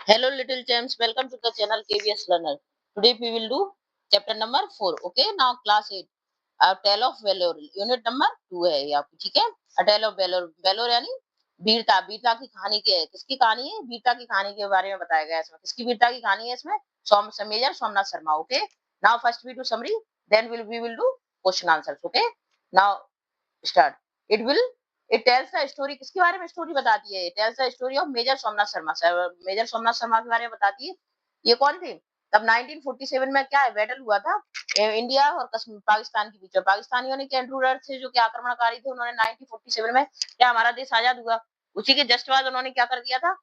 Hello, little gems. Welcome to the channel KVS Learner. Today we will do chapter number 4. Okay, now class 8. A Tale of Valor. Unit number 2 है ये आपकी, ठीक है? A Tale of Valor. Valor यानी वीरता। वीरता की कहानी की है। किसकी कहानी है? वीरता की कहानी के बारे में बताया गया है इसमें। किसकी वीरता की कहानी है इसमें? Major Somnath Sharma. Okay. Now first we do summary. Then we will do question answers. Okay. Now start. It will it tells the story. किसके बारे में स्टोरी बताती है? It tells the story of major Somnath Sharma. Major Somnath Sharma के बारे में बताती है. ये कौन थे? तब 1947 में क्या है, बैटल हुआ था इंडिया और पाकिस्तान के बीच में. पाकिस्तानियों ने क्या इंट्रूडर थे जो कि आक्रमणकारी थे, उन्होंने 1947 में क्या हमारा देश आजाद हुआ, उसी के जस्ट बाद उन्होंने क्या कर दिया था,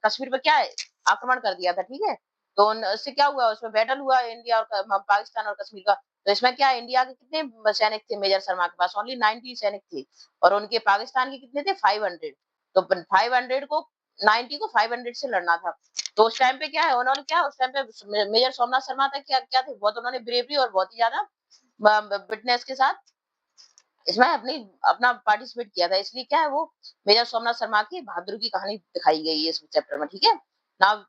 कश्मीर पे क्या है, आक्रमण कर दिया था. ठीक है, तो उससे क्या हुआ, उसमें बैटल हुआ इंडिया और पाकिस्तान और कश्मीर का. तो इसमें क्या इंडिया के कितने सैनिक थे? मेजर शर्मा के पास ओनली 90 सैनिक थे और उनके पाकिस्तान के कितने थे? 500. तो 500 को 90 को 500 से लड़ना था. तो उस टाइम पे क्या है, उन्होंने क्या उस टाइम पे मेजर सोमनाथ शर्मा था, क्या क्या थे, बहुत उन्होंने ब्रेवरी और बहुत ही ज्यादा फिटनेस के साथ इसमें अपना पार्टिसिपेट किया था. इसलिए क्या है, वो मेजर सोमनाथ शर्मा की बहादुरी की कहानी दिखाई गई है इस चैप्टर में. ठीक है, now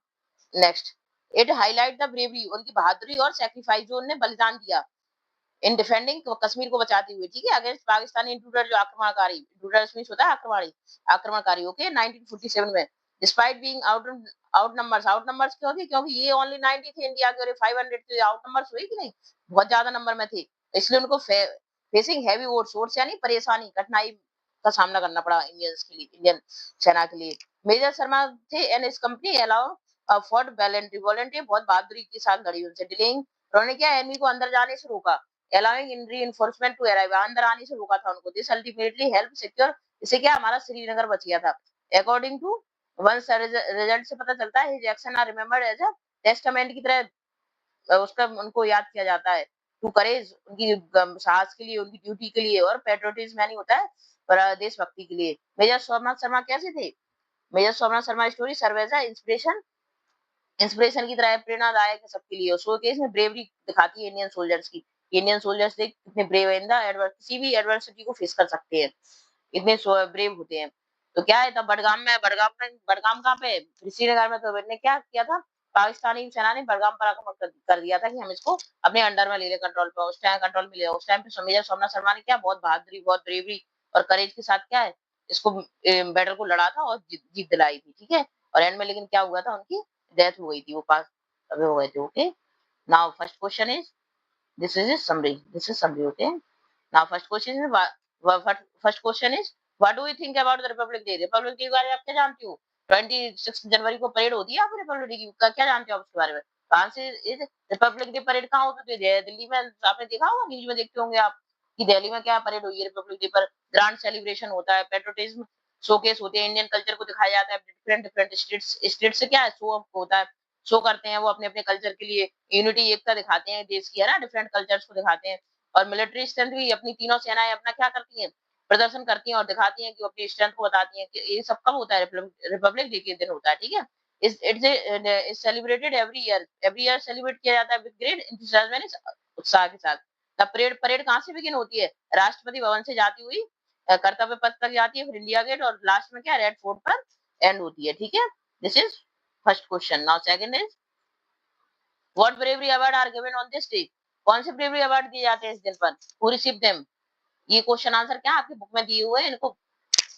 next. It highlight the bravery, उनकी बहादुरी और सेक्रीफाइस, जो उन्होंने बलिदान दिया इन डिफेंडिंग कश्मीर को बचाते हुए. ठीक है, अगेंस्ट पाकिस्तानी इंट्रूडर, जो आक्रमणकारी, इंट्रूडर मींस होता है आक्रमणकारी. ओके, 1947 में डिस्पाइट बीइंग आउट नंबर्स क्यों थे? क्योंकि ये ओनली 90 थे इंडिया के और 500 थे. आउट नंबर्स हुए कि नहीं, बहुत ज्यादा नंबर में थे, इसलिए उनको फेसिंग हैवी ओड्स यानी परेशानी, कठिनाई का सामना करना पड़ा इंडियंस के लिए, इंडियन सेना के लिए. मेजर शर्मा थे एंड इस कंपनी अलाउ फॉर्ट वॉलेंटियर बहुत बहादुरी के साथ लड़ी उनसे. डिलेइंग, उन्होंने क्या एनिमी को अंदर जाने से रोका. allowing in reinforcement to arrive, अंदर आने से रोका था उनको. दिस अल्टीमेटली हेल्प सिक्योर, इससे क्या हमारा श्रीनगर बच गया था. अकॉर्डिंग टू वन रिजल्ट से पता चलता है, his action are remembered as a testament की तरह उसका उनको याद किया जाता है. टू करेज, उनकी साहस के लिए, उनकी ड्यूटी के लिए, और पेट्रोटिज्म यानी होता है पर देशभक्ति के लिए. मेजर सोमनाथ शर्मा कैसे थे? Major Somnath Sharma story serve as a inspiration की तरह प्रेरणादायक है सबके लिए. सो केस में ब्रेवरी दिखाती है इंडियन सोल्जर्स की. इंडियन सोल्जर्स देख कितने ब्रेव है, इन द किसी भी एडवर्सिटी को फेस कर सकते हैं, इतने ब्रेव होते हैं. तो क्या है, तब बडगाम कहाँ पे? श्रीनगर में. तो इन्होंने क्या किया था, पाकिस्तानी सेना ने बडगाम पर आक्रमण कर दिया था कि हम इसको अपने अंडर में ले लें, कंट्रोल पे. उस टाइम कंट्रोल में लिया. उस टाइम पे मेजर सोमनाथ शर्मा ने क्या बहुत बहादुरी, बहुत ब्रेवरी और करेज के साथ क्या है, इसको बैटल को लड़ा था और जीत दिलाई थी. ठीक है, और एंड में लेकिन क्या हुआ था, उनकी डेथ हो गई थी, वो पास अवे हो गए थे. Okay, now first question is, this is summary. Okay, now first question is, first question is, what do you think about the Republic day? Republic day के बारे में आप क्या जानते हो? 26 जनवरी को परेड होती है, आप रिपब्लिक डे की क्या जानते हो आप उसके बारे में? कहां से इज रिपब्लिक डे परेड कहाँ होती है? दिल्ली में. आपने देखा होगा, न्यूज में देखते होंगे आप कि दिल्ली में क्या परेड हुई है रिपब्लिक डे पर. ग्रांड सेलिब्रेशन होता है, पेट्रोटिज्म शोकेस होते हैं, इंडियन कल्चर को दिखाया जाता है. डिफरेंट डिफरेंट स्टेट से क्या है, शो ऑफ होता है, शो करते हैं वो अपने अपने कल्चर के लिए. यूनिटी, एकता दिखाते हैं देश की, है ना, डिफरेंट कल्चर्स को दिखाते हैं. और मिलिट्री स्ट्रेंथ भी अपनी तीनों सेनाएं अपना क्या करती हैं, प्रदर्शन करती हैं और दिखाती हैं कि वो अपनी स्ट्रेंथ को बताती हैं. कि ये सब कब होता है? रिपब्लिक डे के दिन होता है. ठीक है, it's celebrated every year celebrate किया जाता है विद ग्रेट एंथुसियाज्म यानी उत्साह के साथ. द परेड परेड कहाँ से बिगिन होती है? राष्ट्रपति भवन से जाती हुई कर्तव्य पथ तक जाती है, फिर इंडिया गेट, और लास्ट में क्या, रेड फोर्ट पर एंड होती है. ठीक है, this is first question. Now second is, what bravery award are given on this day? कौन से ब्रेवरी अवार्ड दिए जाते हैं इस दिन पर? Who receive them? ये क्वेश्चन आंसर क्या आपकी बुक में दिए हुए हैं, इनको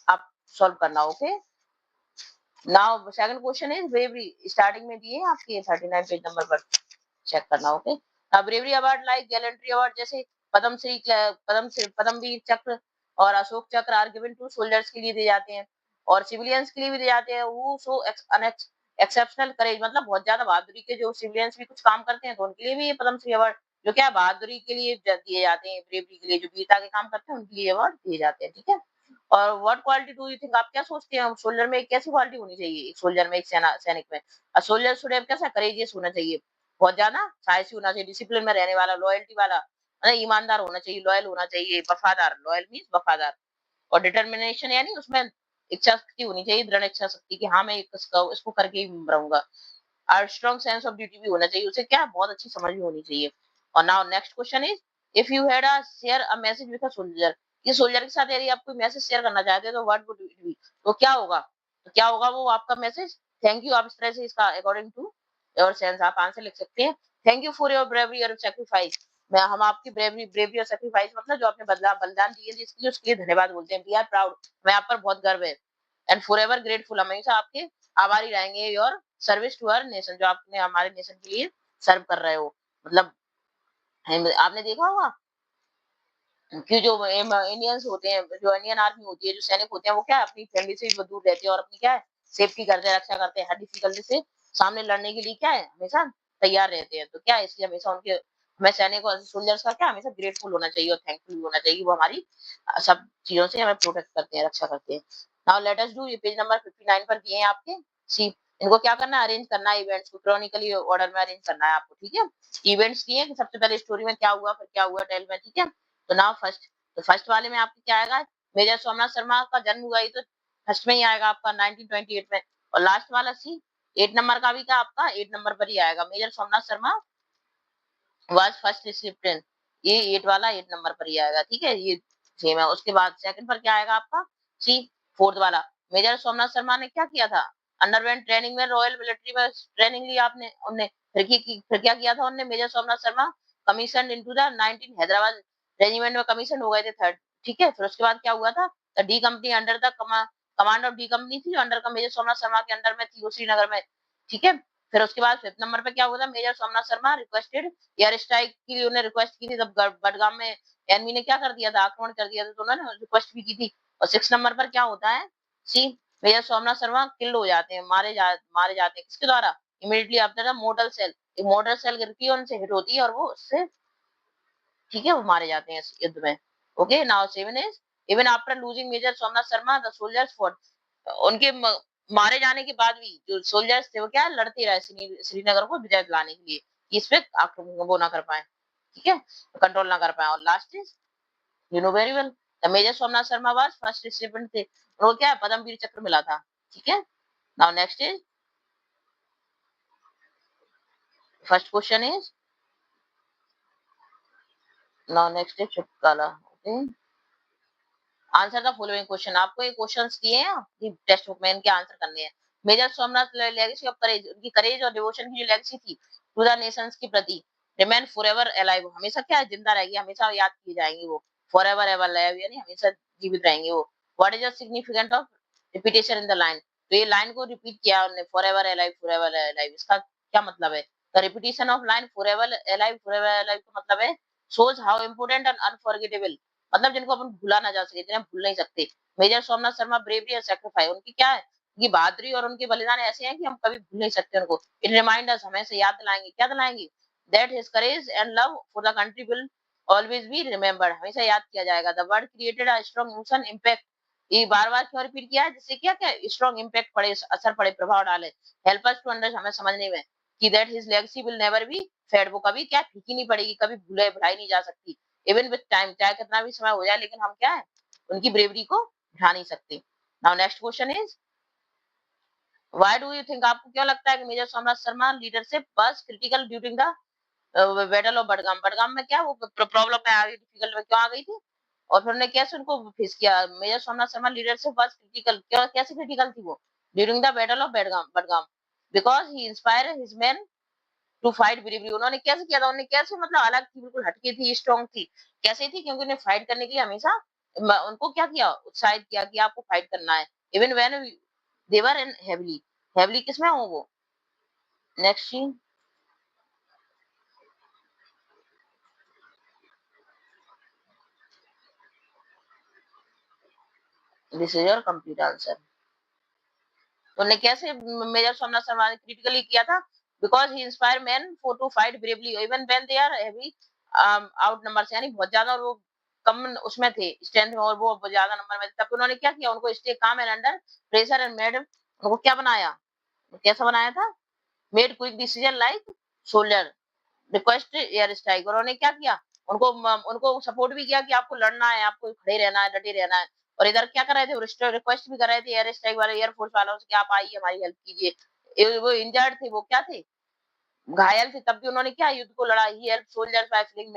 आप सॉल्व करना. Okay, now second question is bravery, starting में दिए हैं आपके 39 पेज नंबर पर, चेक करना. Okay, bravery award like gallantry award, जैसे पद्मवीर चक्र और अशोक चक्र आर गिवन टू सोल्जर्स के लिए दिए जाते हैं, और सिविलियंस के लिए भी दिए जाते हैं. वो सो एक्सेप्शनल करेज, मतलब बहुत ज्यादा बहादुरी के, जो सिविलियंस भी कुछ काम करते हैं तो उनके लिए भी ये पद्मश्री अवार्ड, जो क्या बहादुरी के लिए दिए जाते हैं, ब्रेवरी के लिए, जो वीरता के काम करते हैं उनके लिए अवार्ड दिए जाते हैं. ठीक है, और what quality do you think, आप क्या सोचते हैं सोल्जर में कैसी क्वालिटी होनी चाहिए? एक सोल्जर में, एक सैनिक में, सोल्जर शुड हैव कैसा, करेजियस होना चाहिए, बहुत ज्यादा साहसी होना चाहिए, डिसिप्लिन में रहने वाला, लॉयल्टी वाला, मतलब ईमानदार होना चाहिए, लॉयल होना चाहिए, वफादार, लॉयल मीन्स वफादार, और डिटर्मिनेशन यानी उसमें इच्छा शक्ति होनी चाहिए, दृढ़ इच्छा शक्ति कि हाँ मैं इसको करके ही रहूंगा. और स्ट्रॉन्ग सेंस ऑफ ड्यूटी भी होना चाहिए, उसे क्या बहुत अच्छी समझ भी होनी चाहिए. और now next question is, if you had a share a message with a soldier, ये सोल्जर के साथ यदि आप कोई मैसेज शेयर करना चाहते हैं तो व्हाट वुड इट बी? तो क्या होगा, वो आपका मैसेज थैंक यू आप इस तरह से इसका अकॉर्डिंग टू योर सेंस आप आंसर लिख सकते हैं। Thank you for your bravery और सैक्रिफाइस। मैं हम आपकी ब्रेवरी ब्रेवरी और सैक्रिफाइस मतलब जो आपने बलिदान दिए थे इसके लिए उसके लिए धन्यवाद बोलते हैं। वी आर प्राउड, मैं आप पर बहुत गर्व है। एंड फॉरएवर ग्रेटफुल, हमेशा आपके आभारी रहेंगे। Your service to our nation, जो आपने हमारे नेशन के लिए सर्व कर रहे हो। मतलब आपने देखा होगा कि जो इंडियंस होते हैं, जो इंडियन आर्मी होती है, जो सैनिक होते हैं, वो क्या है अपनी फैमिली से भी दूर रहते हैं और अपनी क्या है सेफ्टी करते हैं, रक्षा करते हैं। हर डिफिकल्टी से सामने लड़ने के लिए क्या है हमेशा तैयार रहते हैं। तो क्या है इसलिए हमेशा उनके हमें सैनिक और सोल्जर्स का क्या हमेशा ग्रेटफुल होना चाहिए और थैंकफुल होना चाहिए। वो हमारी सब चीजों से हमें प्रोटेक्ट करते हैं, रक्षा करते हैं। नाउ लेट अस डू, ये पेज नंबर 59 पर दिए हैं आपके। सी इनको क्या करना है, अरेंज करना है इवेंट्स को क्रॉनिकली ऑर्डर में अरेंज करना है आपको, ठीक है। इवेंट्स दिए कि सबसे पहले स्टोरी में क्या हुआ, फिर क्या हुआ टेल में, ठीक है। तो नाउ फर्स्ट, तो फर्स्ट वाले में आपको क्या आएगा, मेजर सोमनाथ शर्मा का जन्म हुआ, ये तो फर्स्ट में ही आएगा आपका 1928 में। और लास्ट वाला सी 8 नंबर का भी क्या आपका 8 नंबर पर ही आएगा, major Somnath Sharma was first recipient. ये 8 वाला 8 नंबर पर ही आएगा, ठीक है। ये सेम है। उसके बाद सेकंड पर क्या आएगा आपका सी फोर्थ वाला, मेजर सोमनाथ शर्मा ने क्या किया था, अंडरवेंट ट्रेनिंग में रॉयल मिलिट्री में ट्रेनिंग ली आपने उनने। फिर क्या किया था उनने, major Somnath Sharma commission into the 19 Hyderabad regiment में कमीशन हो गए थे थर्ड, ठीक है। फिर उसके बाद क्या हुआ था, the D company under the command of D company थी जो अंडर का मेजर सोमनाथ शर्मा के अंडर में थी, वो श्रीनगर में, ठीक है। फिर उसके बाद फिफ्थ नंबर पे क्या हुआ था, major Somnath Sharma requested air strike की उन्होंने रिक्वेस्ट की थी, तब बडगाम में एनमी ने क्या कर दिया था, आक्रमण कर दिया था, तो उन्होंने रिक्वेस्ट भी की थी। और 6 नंबर पर क्या होता है, see major Somnath Sharma kill हो जाते हैं, मारे जाते हैं किसके द्वारा, immediately after the mortar shell, एक मोर्टल सेल गिरती है उनसे हिट होती है और वो उससे, ठीक है, वो मारे जाते हैं इस युद्ध में। Okay now 7 is even after losing major Somnath Sharma the soldiers for, उनके मारे जाने के बाद भी जो सोल्जर्स थे वो क्या लड़ते रहे श्रीनगर को विजय दिलाने के लिए, कि इस पे आक्रमण वो ना कर पाए, ठीक है, कंट्रोल ना कर पाए। और last is you know very well the major Somnath Sharma was first recipient थे, उनको क्या है पद्म वीर चक्र मिला था, ठीक है। Now next is first question is, now next is चुटकाला। Okay answer the following question, आपको ये क्वेश्चंस दिए हैं कि टेक्स्ट बुक में, इनके आंसर करने हैं। Major Somnath legacy of courage, उनकी करेज और डिवोशन की जो लेगेसी थी टू द नेशंस के प्रति, रिमेन फॉरएवर अलाइव, हमेशा क्या है जिंदा रहेगी, हमेशा याद की जाएंगी वो, फॉरएवर एवर अलाइव यानी हमेशा जीवित रहेंगे वो। What is the significant of repetition in the line, तो ये लाइन को रिपीट किया उन्होंने, फॉरएवर अलाइव फॉरएवर अलाइव, इसका क्या मतलब है, the repetition of line forever alive का मतलब है shows how important and unforgettable, मतलब जिनको अपन भुला ना जा सके, जिन्हें भूल नहीं सकते। मेजर सोमनाथ शर्मा ब्रेवरी और सैक्रिफाइस, उनकी क्या है, उनकी बहादुरी और उनके बलिदान ऐसे हैं कि हम कभी भूल नहीं सकते उनको। इट रिमाइंड अस, हमें से याद दिलाएंगे, क्या दिलाएंगे, that his courage and love for the country will always be remembered, हमेशा याद किया जाएगा। The word created a strong emotion impact, ये बार बार क्यों रिपीट किया है, जिससे क्या क्या स्ट्रांग इम्पैक्ट पड़े, असर पड़े, प्रभाव डाले। हेल्प अस टू अंडर, हमें समझने में कि that his legacy will never be fed, वो कभी क्या फीकी नहीं पड़ेगी, कभी भुलाई नहीं जा सकती। इवन विद टाइम, चाहे कितना भी समय हो जाए, लेकिन हम क्या है उनकी ब्रेवरी को ढा नहीं सकते। Now next question is, why do you think, आपको क्या लगता है कि major Somnath Sharma leadership was critical during the battle of Budgam, Budgam में क्या वो प्रॉब्लम में आ गई, डिफिकल्ट में क्यों आ गई थी, और फिर उन्होंने कैसे उनको फेस किया। Major Somnath Sharma leadership was critical, क्यों कैसे क्रिटिकल थी वो during the battle of Budgam, Budgam because he inspire his man to fight bravery, उन्होंने कैसे किया था, उन्होंने कैसे मतलब अलग थी, बिल्कुल हटके थी, स्ट्रांग थी, कैसे थी, क्योंकि उन्हें फाइट करने के लिए हमेशा उनको क्या किया, उत्साहित किया कि आपको फाइट करना है। Even when they were in heavily, heavily किसमें हो वो, next scene, this is your complete answer. उन्होंने कैसे मेजर सोमनाथ शर्मा ने क्रिटिकली किया था, because he inspire man for to fight bravely even when they are heavy outnumber, यानी बहुत ज्यादा और वो कम उसमें थे स्ट्रेंथ में, और वो बहुत ज्यादा नंबर में थे, तब उन्होंने क्या किया, उनको stay calm and under pressure and made, उनको क्या बनाया, कैसा बनाया था, made quick decision like soldier, request air strike, उन्होंने क्या किया, उनको सपोर्ट भी किया कि आपको लड़ना है, आपको खड़े रहना है, डटे रहना है। और इधर क्या कर रहे थे, रिक्वेस्ट भी कर रहे थे एयर स्ट्राइक वाले, एयरफोर्स वालों से कि आप आइए हमारी हेल्प कीजिए। वो इंजर्ड थे, वो क्या थे, घायल थे, तब भी उन्होंने क्या युद्ध को लड़ा। He help soldiers by filling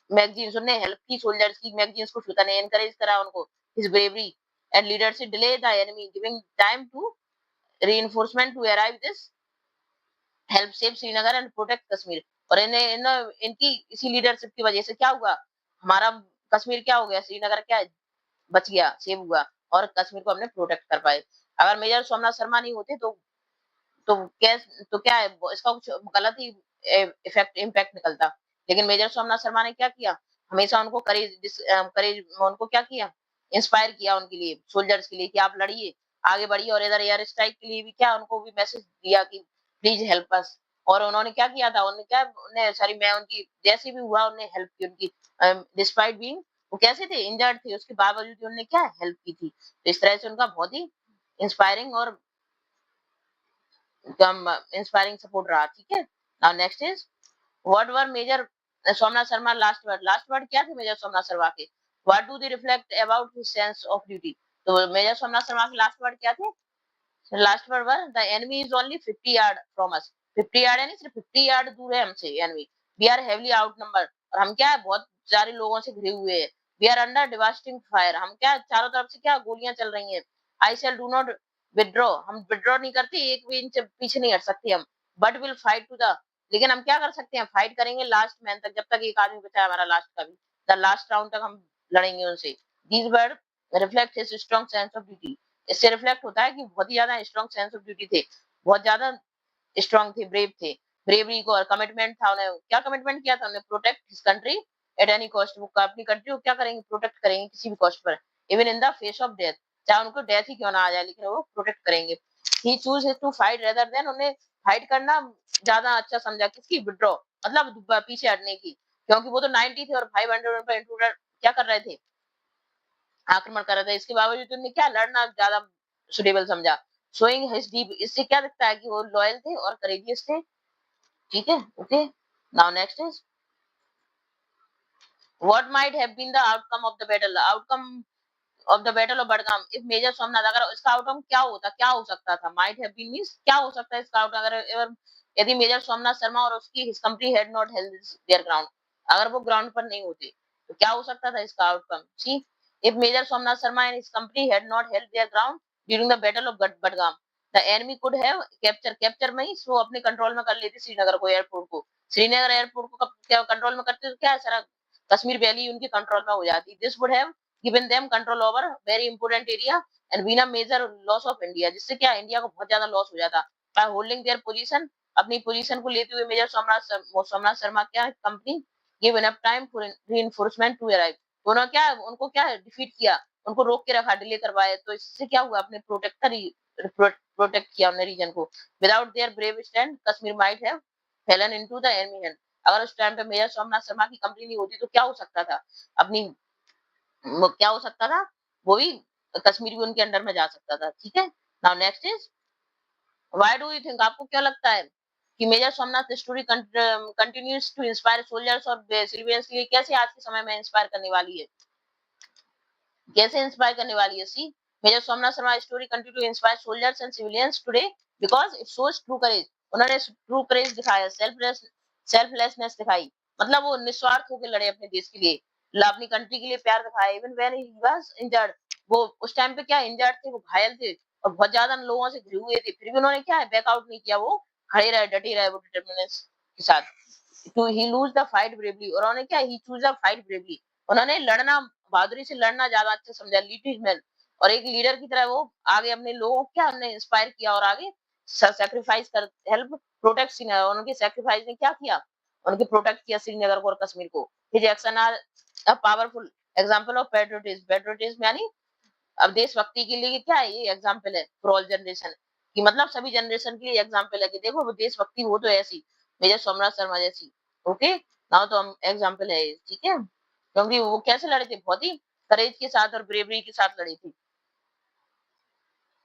magazines, उन्होंने हेल्प की सोल्जर्स की मैगजीन्स को फिल करने, एनकरेज करा उनको, his bravery and leadership delay the enemy giving time to reinforcement to arrive this help save Srinagar and protect Kashmir. और इनकी इसी लीडरशिप की वजह से क्या हुआ, हमारा कश्मीर क्या हो गया, श्रीनगर क्या बच गया, सेव हुआ और कश्मीर को हमने प्रोटेक्ट कर पाए। अगर मेजर सोमनाथ शर्मा नहीं होते तो क्या है, इसका कुछ गलत ही इफेक्ट इम्पैक्ट निकलता। लेकिन मेजर सोमनाथ शर्मा ने क्या किया, हमेशा उनको करेज उनको क्या किया, इंस्पायर किया उनके लिए, सोल्जर्स के लिए कि आप लड़िए, आगे बढ़िए। और इधर एयर स्ट्राइक के लिए भी क्या उनको भी मैसेज दिया कि प्लीज हेल्प अस। और उन्होंने क्या किया था, उन्होंने सॉरी मैं उनकी जैसे भी हुआ उन्हें हेल्प की उनकी, डिस्पाइट बीइंग वो कैसे थे, इंजर्ड थे, उसके बावजूद उन्होंने क्या हेल्प की थी। तो इस तरह से उनका बहुत ही इंस्पायरिंग और इंस्पायरिंग सपोर्ट रहा। ठीक है, now next is what were major Somnath Sharma last word क्या थे मेजर सोमनाथ शर्मा के, what do they reflect about his sense of duty. तो मेजर सोमनाथ शर्मा के लास्ट वर्ड क्या थे, last word were the enemy is only 50 yard from us. 50 yard यानी सिर्फ 50 yard दूर है हमसे enemy. We are heavily outnumbered, और हम क्या है बहुत सारे लोगों से घिरे हुए हैं। We are under devastating fire, हम क्या चारों तरफ से क्या गोलियां चल रही हैं। आई शैल डू नॉट विदड्रॉ, हम विदड्रॉ नहीं करते, एक भी इंच पीछे नहीं हट सकते हम। But will fight to the, लेकिन हम क्या कर सकते हैं, फाइट करेंगे लास्ट मैन तक, जब तक एक आदमी बचा है हमारा लास्ट का भी, द लास्ट राउंड तक हम लड़ेंगे उनसे। These word reflect his strong sense of duty, इससे रिफ्लेक्ट होता है कि बहुत ही ज्यादा स्ट्रांग सेंस ऑफ ड्यूटी थे, बहुत ज्यादा स्ट्रांग थे, ब्रेव थे। ब्रेवरी को और कमिटमेंट था, उन्हें क्या कमिटमेंट किया था, उन्हें protect his country at any cost, वो अपनी कंट्री को क्या करेंगे, प्रोटेक्ट करेंगे किसी भी cost per, even in the face of death, चाहे उनको डेथ ही क्यों ना आ जाए लेकिन वो प्रोटेक्ट करेंगे। He choose to fight rather than, उन्हें फाइट करना ज्यादा अच्छा समझा, किसकी, विड्रॉ मतलब पीछे हटने की, क्योंकि वो तो 90 थे और 500 पर इंट्रूडर क्या कर रहे थे, आक्रमण कर रहा था। इसके बावजूद उन्होंने क्या लड़ना ज्यादा सुटेबल समझा। शोइंग हिज डीप, इससे क्या दिखता है कि वो लॉयल थे और करेजियस थे। ठीक है, okay, now next is what might have been the outcome of the battle, outcome of the battle of Budgam if major Somnath, अगर इसका आउटकम क्या होता, क्या हो सकता था, माइट हैव बीन मींस क्या हो सकता है इसका आउटकम, अगर यदि मेजर सोमनाथ शर्मा और उसकी his company had not held their ground, अगर वो ग्राउंड पर नहीं होते तो क्या हो सकता था इसका outcome. See, if major Somnath Sharma and his company had not held their ground during the battle of Budgam, the enemy could have capture means वो अपने कंट्रोल में कर लेते श्रीनगर को, एयरपोर्ट को। श्रीनगर एयरपोर्ट को कब कंट्रोल में करते तो क्या सारा कश्मीर वैली उनके कंट्रोल में हो जाती। This would have given them control over very important area and been a major loss of India, जिससे क्या इंडिया को बहुत ज्यादा लॉस हो जाता। by holding their position, अपनी पोजीशन को लेते हुए मेजर सोमनाथ शर्मा क्या company give enough time for reinforcement to arrive, उन्होंने क्या उनको क्या डिफीट किया, उनको रोक के रखा, डिले करवाए, तो इससे क्या हुआ, अपने प्रोटेक्ट किया उन्होंने रीजन को। Without their brave stand Kashmir might have Fallon into the enemy hand, अगर उस टाइम पे मेजर सोमनाथ शर्मा की कंपनी नहीं होती तो क्या हो सकता था, अपनी वो क्या हो सकता था, वो भी कश्मीर भी उनके अंडर में जा सकता था। ठीक है, now next is why do you think, आपको क्या लगता है कि major Somnath story continues to inspire soldiers और सिविलियंस के लिए, कैसे आज के समय में इंस्पायर करने वाली है, कैसे इंस्पायर करने वाली है। See, major Somnath Sharma story continue to inspire soldiers and civilians today because it shows true courage, उन्होंने ट्रू करेज दिखाया, सेल्फलेसनेस दिखाई, मतलब वो निस्वार्थ होकर लड़े अपने देश के लिए, अपनी कंट्री के लिए प्यार दिखाया। Even when he was injured, वो उस टाइम पे क्या इंजर्ड थे, वो घायल थे और बहुत ज्यादा लोगों से घिरे हुए थे, फिर भी उन्होंने क्या है बैकआउट नहीं किया, वो खड़े रहे, डटे रहे, वो डिटरमिनेंस के साथ। To he lose the fight bravely, और उन्होंने क्या he choose the fight bravely, उन्होंने लड़ना बहादुरी से लड़ना ज्यादा अच्छा समझा, लीडर और एक लीडर की तरह वो आगे अपने लोगों को क्या हमने इंस्पायर किया और आगे सैक्रिफाइस कर हेल्प प्रोटेक्ट श्रीनगर, उनके सैक्रिफाइस ने क्या किया, उनके प्रोटेक्ट किया श्रीनगर को और कश्मीर को। His action are a powerful example of patriotism यानी अब देशभक्ति के लिए क्या है, ये एग्जांपल है फॉर ऑल जनरेशन, कि मतलब सभी जनरेशन के लिए एग्जांपल है कि देखो वो देशभक्ति हो तो ऐसी, मेजर सोमनाथ शर्मा जैसी। ओके, नाउ तो हम एग्जांपल है, ठीक है, क्योंकि वो कैसे लड़े थे, बहुत ही करेज के साथ और ब्रेवरी के साथ लड़ी थी।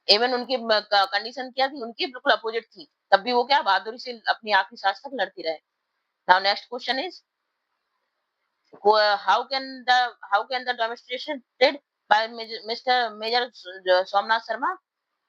इवन उनकी कंडीशन क्या थी, उनकी बिल्कुल अपोजिट थी, तब भी वो क्या बहादुरी से अपनी आखिरी सांस तक लड़ती रहे। Now next question is how can the demonstrated by Major Somnath Sharma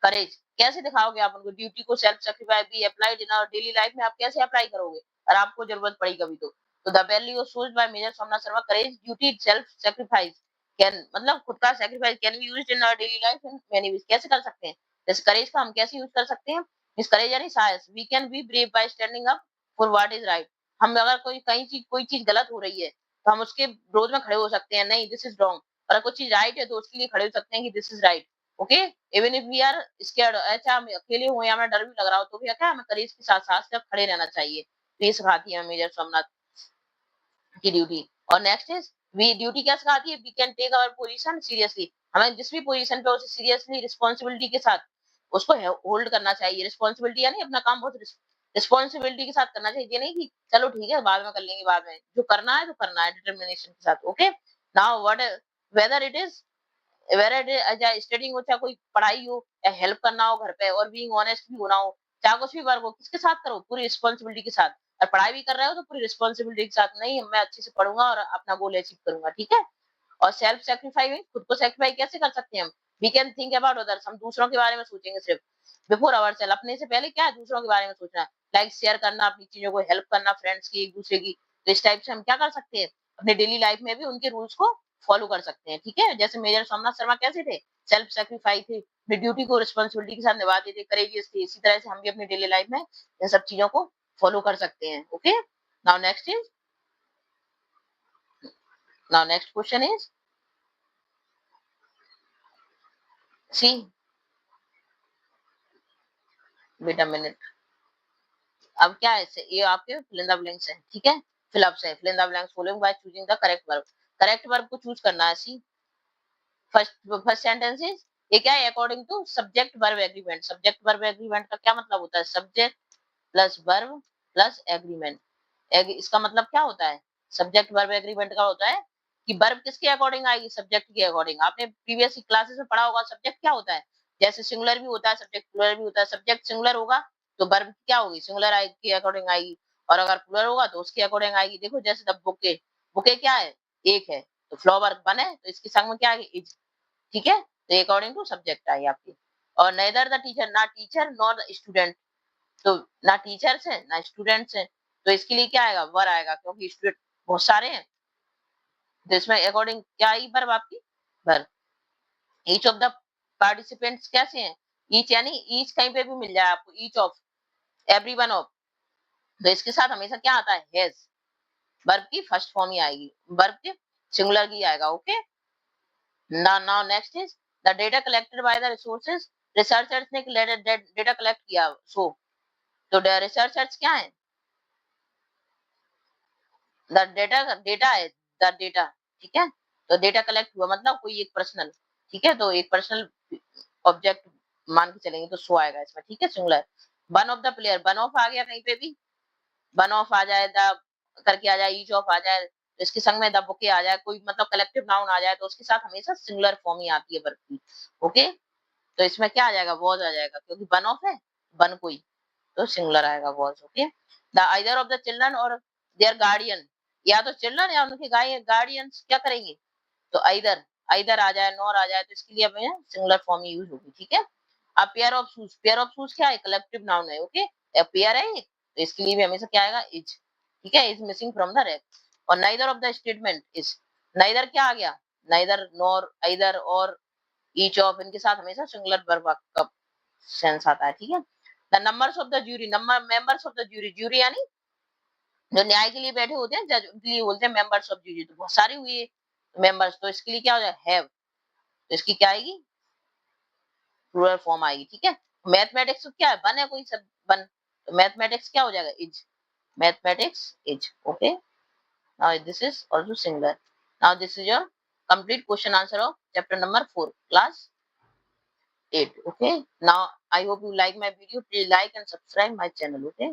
courage, कैसे दिखाओगे आप उनको, ड्यूटी को सेल्फ सेक्रीफाइस भी applied in our daily life में, आप कैसे अप्लाई करोगे और आपको जरूरत पड़ी कभी तो the value showed by Major Somnath Sharma courage duty self sacrifice can, मतलब खुद का sacrifice can be used in our daily life in many ways, कैसे कर सकते हैं, जैसे करेज का हम कैसे यूज कर सकते हैं, इस करेज यानी साहस, we can be brave by standing up for what is right. हम अगर कोई चीज गलत हो रही है तो हम उसके विरोध में खड़े हो सकते हैं, नहीं दिस इज रॉन्ग। अगर कोई चीज राइट है तो उसके लिए खड़े हो सकते हैं कि this is right. Okay, even if we are scared, अच्छा हम अकेले हुए या हमें डर भी लग रहा हो तो भी क्या हमें करेज के साथ साथ खड़े रहना चाहिए। तो ये सिखाती है मेजर सोमनाथ की ड्यूटी। और नेक्स्ट इज वी ड्यूटी क्या सिखाती है, we can take our position seriously. हमें जिस भी पोजीशन पे उसे सीरियसली रिस्पॉन्सिबिलिटी के साथ उसको होल्ड करना चाहिए। रिस्पॉन्सिबिलिटी यानी अपना काम बहुत रिस्पॉन्सिबिलिटी के साथ करना चाहिए, ये नहीं कि चलो ठीक है बाद में कर लेंगे, बाद में जो करना है तो करना है डिटर्मिनेशन के साथ। Okay, now what whether it is studying हो, चाहे कोई पढ़ाई हो या हेल्प करना हो घर पे, और बीइंग ऑनेस्ट भी होना हो, चाहे कुछ भी वर्क हो, किसके साथ करो, पूरी रिस्पॉन्सिबिलिटी के साथ। और पढ़ाई भी कर रहे हो तो पूरी रिस्पॉन्सिबिलिटी के साथ, नहीं मैं अच्छे से पढ़ूंगा और अपना गोल अचीव करूंगा, ठीक है। और सेल्फ सेक्रीफाइस, खुद को सेक्रीफाई कैसे कर सकते हैं हम, we can think about others, हम दूसरों के बारे में सोचेंगे सिर्फ, बिफोर आवर सेल्फ, अपने से पहले क्या है दूसरों के बारे में सोचना, लाइक शेयर करना अपनी चीजों को, हेल्प करना फ्रेंड्स की एक दूसरे की। तो इस टाइप से हम क्या कर सकते हैं, अपने डेली लाइफ में भी उनके रूल्स को फॉलो कर सकते हैं, ठीक है। जैसे मेजर सोमनाथ शर्मा कैसे थे, सेल्फ सेक्रीफाइस थे, अपनी ड्यूटी को रिस्पॉन्सिबिलिटी के साथ निभाते थे, करेजियस थे। इसी तरह से हम भी अपनी डेली लाइफ में इन सब चीजों को फॉलो कर सकते हैं। Okay, now next question is see, wait a minute. अब क्या है इससे, ये आपके फिल इन द ब्लैंक्स है, ठीक है, फिल अप्स है, fill in the blanks following by choosing the correct verb. Correct verb को चूज करना है। See first first sentence is, ये क्या है, according to subject verb agreement. Subject verb agreement का क्या मतलब होता है, subject plus verb plus agreement. इसका मतलब क्या होता है, सब्जेक्ट वर्ब एग्रीमेंट का होता है कि वर्ब किसके अकॉर्डिंग आएगी, सब्जेक्ट के अकॉर्डिंग। आपने प्रीवियस क्लासेस में पढ़ा होगा सब्जेक्ट क्या होता है, जैसे सिंगुलर भी होता है सब्जेक्ट, प्लूरल भी होता है। सब्जेक्ट सिंगुलर होगा तो वर्ब क्या होगी, सिंगुलर के अकॉर्डिंग आएगी, और अगर प्लूरल होगा तो उसके अकॉर्डिंग आएगी। देखो जैसे द बुके, बुके क्या है, एक है, तो फ्लावर वन है तो इसके संग में क्या आएगी, इज, ठीक है। तो अकॉर्डिंग टू सब्जेक्ट आई आपकी। और नेदर द टीचर, ना टीचर नॉर द स्टूडेंट, तो ना टीचर्स है ना स्टूडेंट्स हैं, तो इसके लिए क्या आएगा, वर आएगा, क्योंकि स्टूडेंट बहुत सारे हैं। तो इसमें अकॉर्डिंग क्या आई वर्ब आपकी, वर। ईच ऑफ द पार्टिसिपेंट्स कैसे हैं, ईच यानी ईच कहीं पे भी मिल जाए आपको, each of, every one of, तो इसके साथ हमेशा क्या आता है, हैज, वर्ब की फर्स्ट फॉर्म ही आएगी, वर्ब के सिंगुलर की आएगा। Okay, now next is the data collected by the resources, researchers ने डेटा कलेक्ट किया, सो तो रिसर्चर्स क्या है, द डेटा, डेटा है द डेटा, ठीक है। तो डेटा कलेक्ट हुआ मतलब कोई एक पर्सनल, ठीक है, तो एक पर्सनल ऑब्जेक्ट मान के चलेंगे तो सो आएगा इसमें, ठीक है, singular. One of the player, one of आ गया कहीं पे भी, वन ऑफ आ जाए, द करके आ जाए, ईच ऑफ आ जाए, तो इसके संग में द बुके आ जाए, कोई मतलब कलेक्टिव नाउन आ जाए तो उसके साथ हमेशा सिंगुलर फॉर्म ही आती है वर्ब की। ओके, तो इसमें क्या आ जाएगा, वॉज आ जाएगा, क्योंकि वन ऑफ है, वन कोई, तो सिंगुलर आएगा was. Okay, the either of the children और देयर गार्डियन, या तो चिल्ड्रन या उनके गार्डियंस क्या करेंगे, तो आइदर, आइदर आ जाए, नॉर आ जाए, तो इसके लिए हमें सिंगुलर फॉर्म यूज होगी, ठीक है। अब pair of shoes, pair of shoes क्या है, कलेक्टिव नाउन है। ओके, पेयर है एक, तो इसके लिए भी हमेशा क्या आएगा, इज, ठीक है, is missing from the rack. और neither of the statement is, neither क्या आ गया, नाइदर, नॉर, आइदर और ईच ऑफ, इनके साथ हमेशा सिंगुलर वर्ब का सेंस आता है, ठीक है। The numbers of the jury, number members of the jury, jury यानी जो न्याय के लिए बैठे होते हैं जज, उनके लिए बोलते हैं मेंबर्स ऑफ ज्यूरी, तो बहुत सारे हुए मेंबर्स, तो इसके लिए क्या हो जाए, हैव, तो इसकी क्या आएगी, प्लूरल फॉर्म आएगी, ठीक है। मैथमेटिक्स क्या है, वन है कोई सब, वन, तो मैथमेटिक्स क्या हो जाएगा, is, mathematics is, okay, now this is also singular. Now this is your complete question answer of chapter number 4 class 8. Okay, now I hope you like my video, please like and subscribe my channel. Okay.